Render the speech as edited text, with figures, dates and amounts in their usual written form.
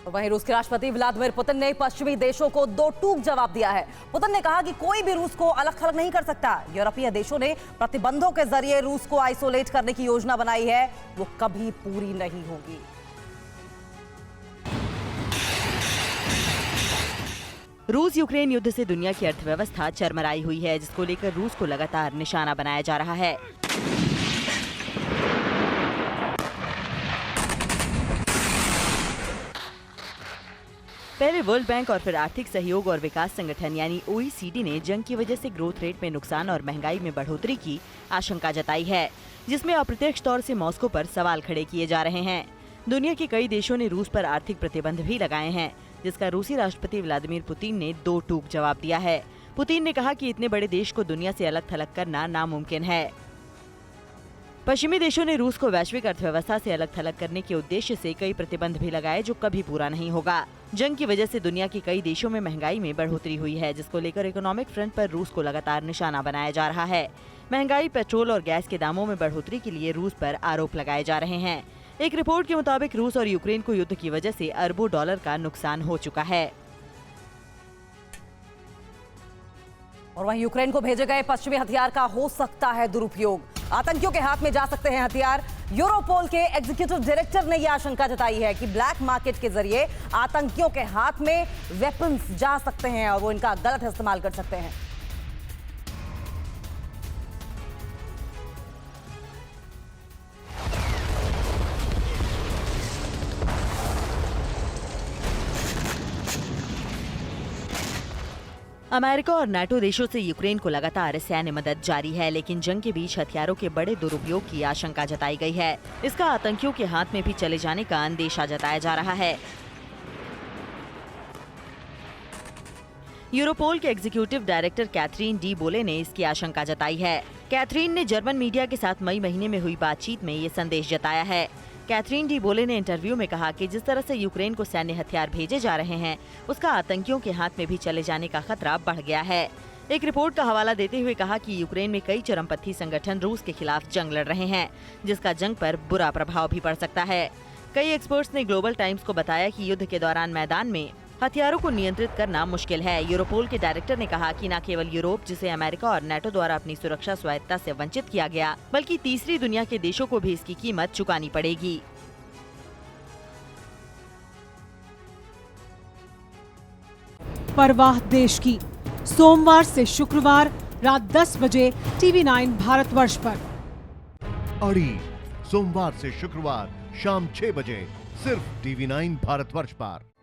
वहीं रूस के राष्ट्रपति व्लादिमीर पुतिन ने पश्चिमी देशों को दो टूक जवाब दिया है। पुतिन ने कहा कि कोई भी रूस को अलग थलग नहीं कर सकता। यूरोपीय देशों ने प्रतिबंधों के जरिए रूस को आइसोलेट करने की योजना बनाई है, वो कभी पूरी नहीं होगी। रूस यूक्रेन युद्ध से दुनिया की अर्थव्यवस्था चरमराई हुई है, जिसको लेकर रूस को लगातार निशाना बनाया जा रहा है। पहले वर्ल्ड बैंक और फिर आर्थिक सहयोग और विकास संगठन यानी OECD ने जंग की वजह से ग्रोथ रेट में नुकसान और महंगाई में बढ़ोतरी की आशंका जताई है, जिसमें अप्रत्यक्ष तौर से मॉस्को पर सवाल खड़े किए जा रहे हैं। दुनिया के कई देशों ने रूस पर आर्थिक प्रतिबंध भी लगाए हैं, जिसका रूसी राष्ट्रपति व्लादिमीर पुतिन ने दो टूक जवाब दिया है। पुतिन ने कहा कि इतने बड़े देश को दुनिया से अलग थलग करना नामुमकिन है। पश्चिमी देशों ने रूस को वैश्विक अर्थव्यवस्था से अलग थलग करने के उद्देश्य से कई प्रतिबंध भी लगाए, जो कभी पूरा नहीं होगा। जंग की वजह से दुनिया के कई देशों में महंगाई में बढ़ोतरी हुई है, जिसको लेकर इकोनॉमिक फ्रंट पर रूस को लगातार निशाना बनाया जा रहा है। महंगाई, पेट्रोल और गैस के दामों में बढ़ोतरी के लिए रूस पर आरोप लगाए जा रहे हैं। एक रिपोर्ट के मुताबिक रूस और यूक्रेन को युद्ध की वजह से अरबों डॉलर का नुकसान हो चुका है। और वहीं यूक्रेन को भेजे गए पश्चिमी हथियार का हो सकता है दुरुपयोग। आतंकियों के हाथ में जा सकते हैं हथियार। यूरोपोल के एग्जीक्यूटिव डायरेक्टर ने यह आशंका जताई है कि ब्लैक मार्केट के जरिए आतंकियों के हाथ में वेपन्स जा सकते हैं और वो इनका गलत इस्तेमाल कर सकते हैं। अमेरिका और नाटो देशों से यूक्रेन को लगातार सैन्य मदद जारी है, लेकिन जंग के बीच हथियारों के बड़े दुरुपयोग की आशंका जताई गई है। इसका आतंकियों के हाथ में भी चले जाने का अंदेशा जताया जा रहा है। यूरोपोल के एग्जीक्यूटिव डायरेक्टर कैथरीन डी बोले ने इसकी आशंका जताई है। कैथरीन ने जर्मन मीडिया के साथ मई महीने में हुई बातचीत में ये संदेश जताया है। कैथरीन डी बोले ने इंटरव्यू में कहा कि जिस तरह से यूक्रेन को सैन्य हथियार भेजे जा रहे हैं, उसका आतंकियों के हाथ में भी चले जाने का खतरा बढ़ गया है। एक रिपोर्ट का हवाला देते हुए कहा कि यूक्रेन में कई चरमपंथी संगठन रूस के खिलाफ जंग लड़ रहे हैं, जिसका जंग पर बुरा प्रभाव भी पड़ सकता है। कई एक्सपर्ट्स ने ग्लोबल टाइम्स को बताया कि युद्ध के दौरान मैदान में हथियारों को नियंत्रित करना मुश्किल है। यूरोपोल के डायरेक्टर ने कहा कि न केवल यूरोप, जिसे अमेरिका और नाटो द्वारा अपनी सुरक्षा स्वायत्तता से वंचित किया गया, बल्कि तीसरी दुनिया के देशों को भी इसकी कीमत चुकानी पड़ेगी। परवाह देश की, सोमवार से शुक्रवार रात 10 बजे TV9 भारतवर्ष पर। अड़ी सोमवार से शुक्रवार शाम 6 बजे सिर्फ TV9 भारतवर्ष पर।